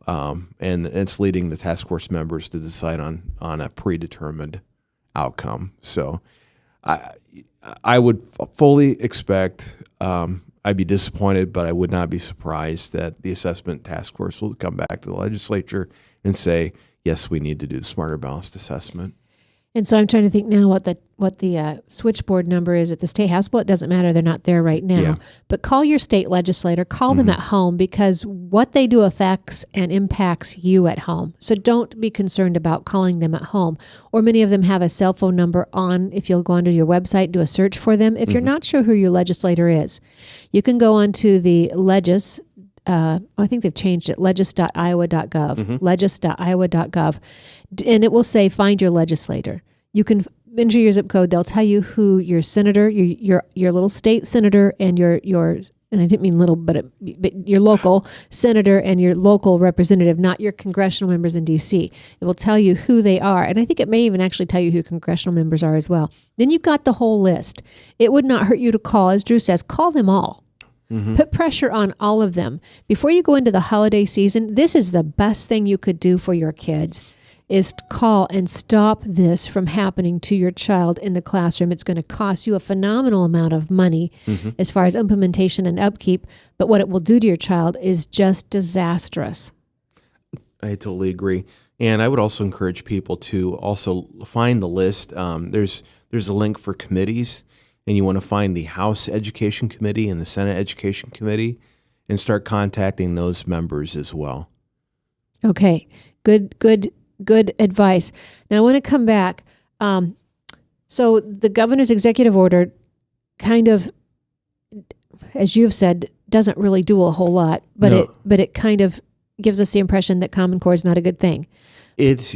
and it's leading the task force members to decide on a predetermined outcome. So I would fully expect. I'd be disappointed, but I would not be surprised that the assessment task force will come back to the legislature and say, yes, we need to do the Smarter Balanced assessment. And so I'm trying to think now what the switchboard number is at the state house. Well, it doesn't matter. They're not there right now. Yeah. But call your state legislator. Call them at home, because what they do affects and impacts you at home. So don't be concerned about calling them at home. Or many of them have a cell phone number on. If you'll go onto your website, do a search for them. If you're not sure who your legislator is, you can go onto the Legis. I think they've changed it, legis.iowa.gov, legis.iowa.gov, and it will say find your legislator. You can enter your zip code, they'll tell you who your senator, your little state senator, and your and I didn't mean little, but your local senator and your local representative, not your congressional members in D.C. It will tell you who they are. And I think it may even actually tell you who congressional members are as well. Then you've got the whole list. It would not hurt you to call, as Drew says, call them all. Put pressure on all of them. Before you go into the holiday season, this is the best thing you could do for your kids, is to call and stop this from happening to your child in the classroom. It's going to cost you a phenomenal amount of money as far as implementation and upkeep, but what it will do to your child is just disastrous. I totally agree. And I would also encourage people to also find the list. There's a link for committees, and you want to find the House Education Committee and the Senate Education Committee and start contacting those members as well. Okay, good advice. Now I want to come back. So the governor's executive order kind of, as you've said, doesn't really do a whole lot, but it kind of gives us the impression that Common Core is not a good thing. It says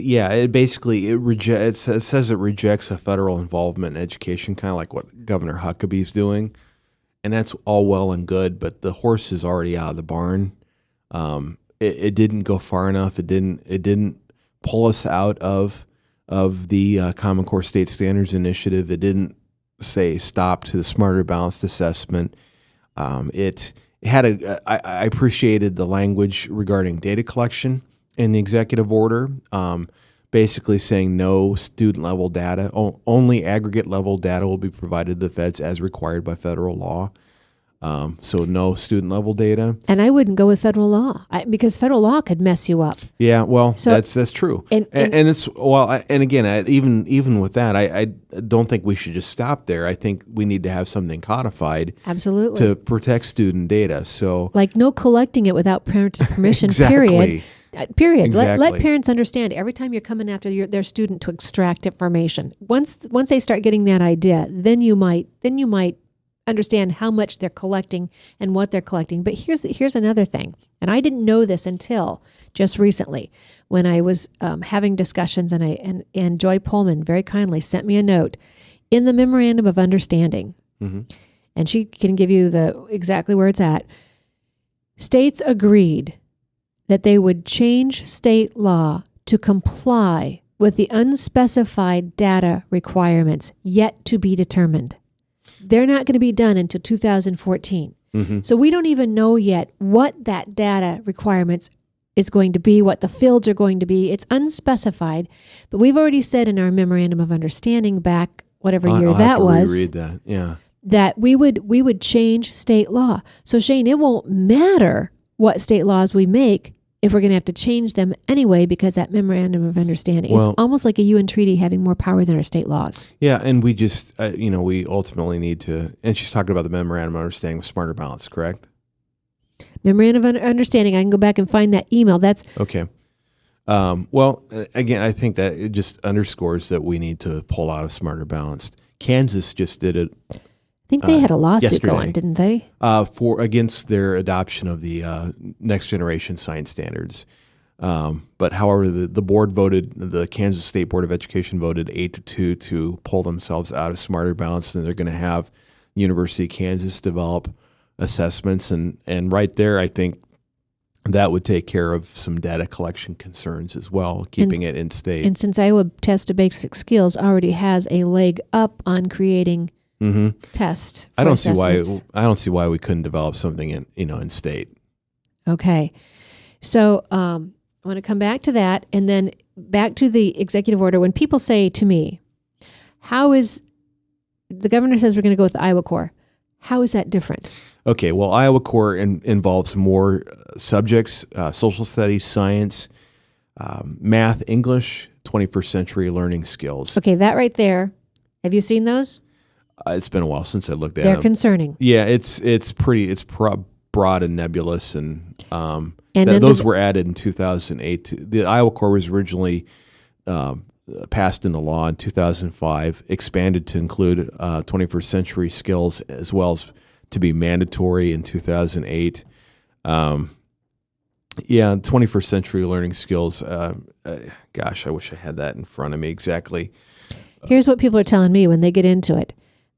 it rejects a federal involvement in education, kind of like what Governor Huckabee's doing, and that's all well and good, but the horse is already out of the barn. It didn't go far enough. It didn't pull us out of the Common Core State Standards Initiative. It didn't say stop to the Smarter Balanced Assessment. It had I appreciated the language regarding data collection in the executive order, basically saying no student level data, only aggregate level data will be provided to the feds as required by federal law. So no student level data. And I wouldn't go with federal law because federal law could mess you up. Yeah, well, that's true. And it's and again, even with that, I don't think we should just stop there. I think we need to have something codified, absolutely, to protect student data. So like no collecting it without parents' permission. Exactly. Period. Exactly. Let parents understand every time you're coming after their student to extract information. Once they start getting that idea, then you might understand how much they're collecting and what they're collecting. But here's another thing, and I didn't know this until just recently when I was having discussions, and Joy Pullman very kindly sent me a note in the Memorandum of Understanding, and she can give you exactly where it's at. States agreed that they would change state law to comply with the unspecified data requirements yet to be determined. They're not going to be done until 2014. So we don't even know yet what that data requirements is going to be, what the fields are going to be. It's unspecified, but we've already said in our Memorandum of Understanding back whatever year I'll that have to was, reread that. Yeah, that we would change state law. So Shane, it won't matter what state laws we make if we're going to have to change them anyway, because that Memorandum of Understanding, it's almost like a UN treaty having more power than our state laws. Yeah, and we just, we ultimately need to, and she's talking about the Memorandum of Understanding with Smarter Balance, correct? Memorandum of Understanding, I can go back and find that email. That's okay. Well, again, I think that it just underscores that we need to pull out of Smarter Balanced. Kansas just did it. I think they had a lawsuit yesterday, going, didn't they? Against their adoption of the next generation science standards. But however, the board voted, the Kansas State Board of Education voted 8-2 to pull themselves out of Smarter Balance, and they're going to have University of Kansas develop assessments, and right there, I think that would take care of some data collection concerns as well, keeping it in state. And since Iowa Test of Basic Skills already has a leg up on creating test, I don't see why we couldn't develop something in state. Okay, so I want to come back to that, and then back to the executive order. When people say to me, "How is the governor says we're going to go with the Iowa Core? How is that different?" Okay, well, Iowa Core involves more subjects: social studies, science, math, English, 21st century learning skills. Okay, that right there. Have you seen those? It's been a while since I looked at them. They're concerning. Yeah, it's broad and nebulous, and those were added in 2008. The Iowa Core was originally passed into law in 2005, expanded to include 21st century skills as well as to be mandatory in 2008. 21st century learning skills. Gosh, I wish I had that in front of me exactly. Here's what people are telling me when they get into it.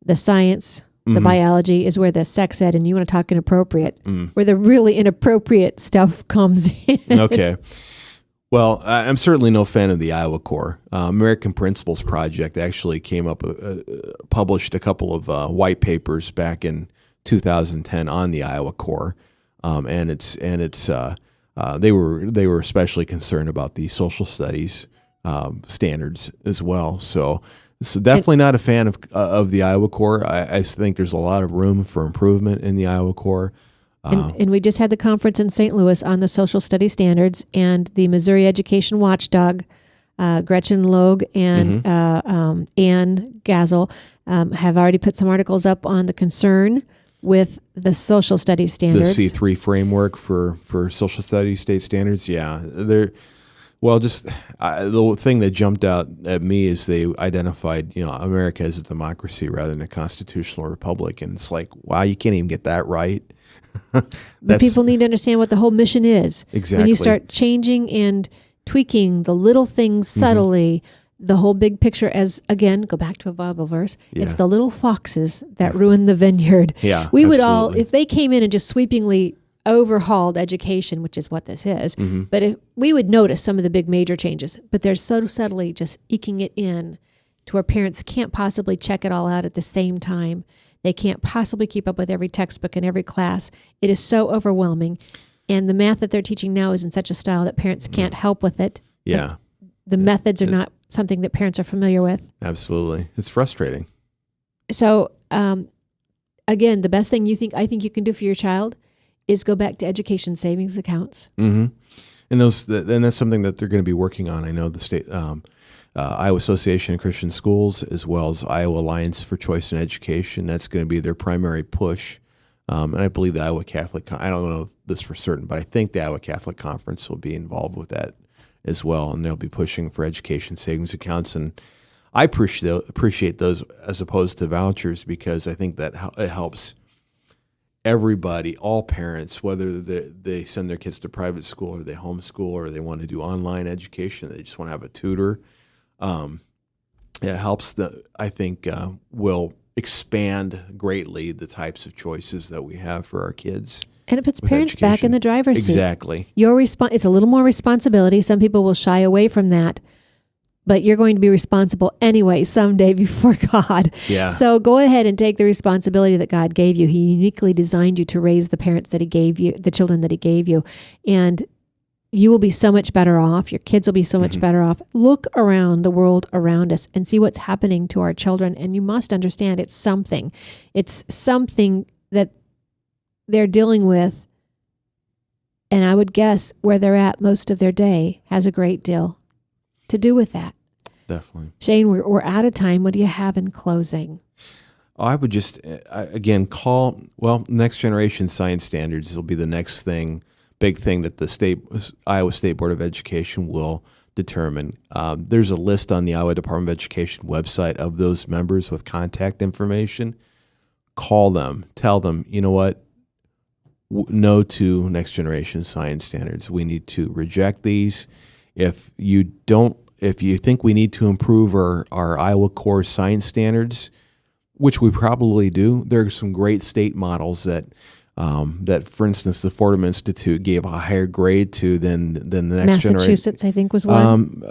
The science, the biology is where the sex ed, and you want to talk inappropriate, where the really inappropriate stuff comes in. Okay. Well, I'm certainly no fan of the Iowa Corps. American Principles Project actually came up, published a couple of white papers back in 2010 on the Iowa Corps, and they were especially concerned about the social studies standards as well. So definitely not a fan of the Iowa Corps. I think there's a lot of room for improvement in the Iowa Corps. And we just had the conference in St. Louis on the social study standards, and the Missouri Education Watchdog, Gretchen Logue and Ann Gazel, have already put some articles up on the concern with the social studies standards. The C3 framework for social studies state standards. Yeah, the thing that jumped out at me is they identified, America as a democracy rather than a constitutional republic, and it's like, wow, you can't even get that right. But people need to understand what the whole mission is. Exactly. When you start changing and tweaking the little things subtly, the whole big picture, as again, go back to a Bible verse, it's the little foxes that ruin the vineyard. Yeah, we would all, absolutely. if they came in and just sweepingly overhauled education, which is what this is, but if we would notice some of the big major changes, but they're so subtly just eking it in to where parents can't possibly check it all out at the same time. They can't possibly keep up with every textbook and every class. It is so overwhelming. And the math that they're teaching now is in such a style that parents can't help with it. Yeah. The methods are not something that parents are familiar with. Absolutely. It's frustrating. So, again, the best thing I think you can do for your child is go back to education savings accounts. And that's something that they're going to be working on. I know the state, Iowa Association of Christian Schools, as well as Iowa Alliance for Choice in Education. That's going to be their primary push. And I believe the Iowa Catholic, I don't know this for certain, but I think the Iowa Catholic Conference will be involved with that as well. And they'll be pushing for education savings accounts. And I appreciate those as opposed to vouchers, because I think that it helps everybody, all parents, whether they send their kids to private school or they homeschool or they want to do online education, they just want to have a tutor. It helps will expand greatly the types of choices that we have for our kids. And it puts parents back in the driver's seat. Exactly. It's a little more responsibility. Some people will shy away from that, but you're going to be responsible anyway someday before God. Yeah. So go ahead and take the responsibility that God gave you. He uniquely designed you to raise the parents that He gave you, the children that He gave you. And you will be so much better off. Your kids will be so much better off. Look around the world around us and see what's happening to our children. And you must understand it's something. It's something that they're dealing with. And I would guess where they're at most of their day has a great deal to do with that. Definitely. Shane, we're out of time. What do you have in closing? I would just, again, Next Generation Science Standards will be the next big thing that the Iowa State Board of Education will determine. There's a list on the Iowa Department of Education website of those members with contact information. Call them. Tell them, you know what? No to Next Generation Science Standards. We need to reject these. If you think we need to improve our Iowa Core science standards, which we probably do, there are some great state models that, for instance, the Fordham Institute gave a higher grade to than the next generation. Massachusetts, I think, was one.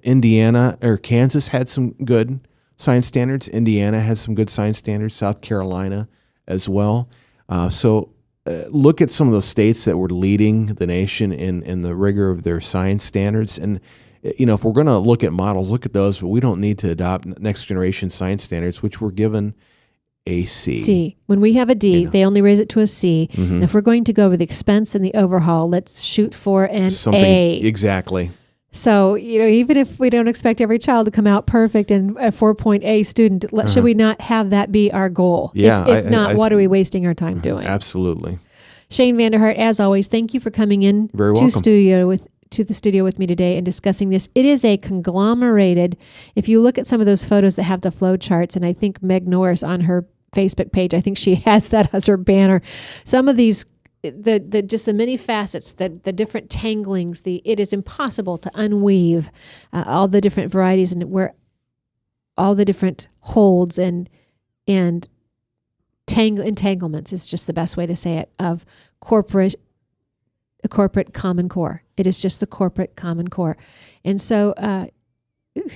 Indiana or Kansas had some good science standards. Indiana has some good science standards. South Carolina as well. Look at some of those states that were leading the nation in the rigor of their science standards. And, if we're going to look at models, look at those, but we don't need to adopt next generation science standards, which were given a C. C. When we have a D, they only raise it to a C. And if we're going to go with the expense and the overhaul, let's shoot for an A. Exactly. So, even if we don't expect every child to come out perfect and a 4.0 A student, should we not have that be our goal? Yeah. If not, what are we wasting our time doing? Absolutely. Shane Vander Hart, as always, thank you for coming in Very welcome. to the studio with me today and discussing this. It is a conglomerated, if you look at some of those photos that have the flow charts, and I think Meg Norris on her Facebook page, I think she has that as her banner. Some of these, the many facets, the different tanglings, it is impossible to unweave all the different varieties, and where all the different holds and entanglements is just the best way to say it, of a corporate common core. It is just the corporate common core. And so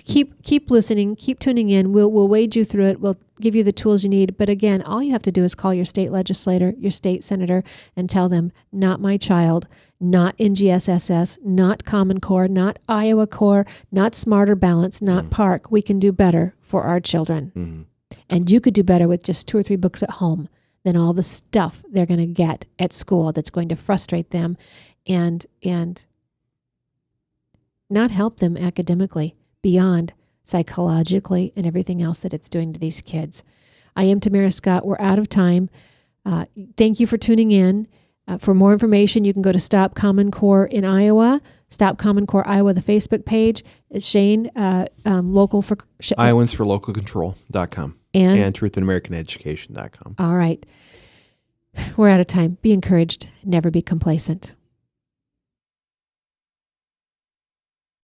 keep listening, keep tuning in. We'll wade you through it. We'll give you the tools you need. But again, all you have to do is call your state legislator, your state senator, and tell them, not my child, not NGSSS, not Common Core, not Iowa Core, not Smarter Balance, not Park. We can do better for our children. Mm-hmm. And you could do better with just 2 or 3 books at home than all the stuff they're going to get at school that's going to frustrate them and not help them academically, beyond psychologically and everything else that it's doing to these kids. I am Tamara Scott. We're out of time. Thank you for tuning in. For more information, you can go to Stop Common Core in Iowa, Stop Common Core Iowa, the Facebook page. It's Shane, local for Iowans for localcontrol.com and truthinamericaneducation.com. All right. We're out of time. Be encouraged. Never be complacent.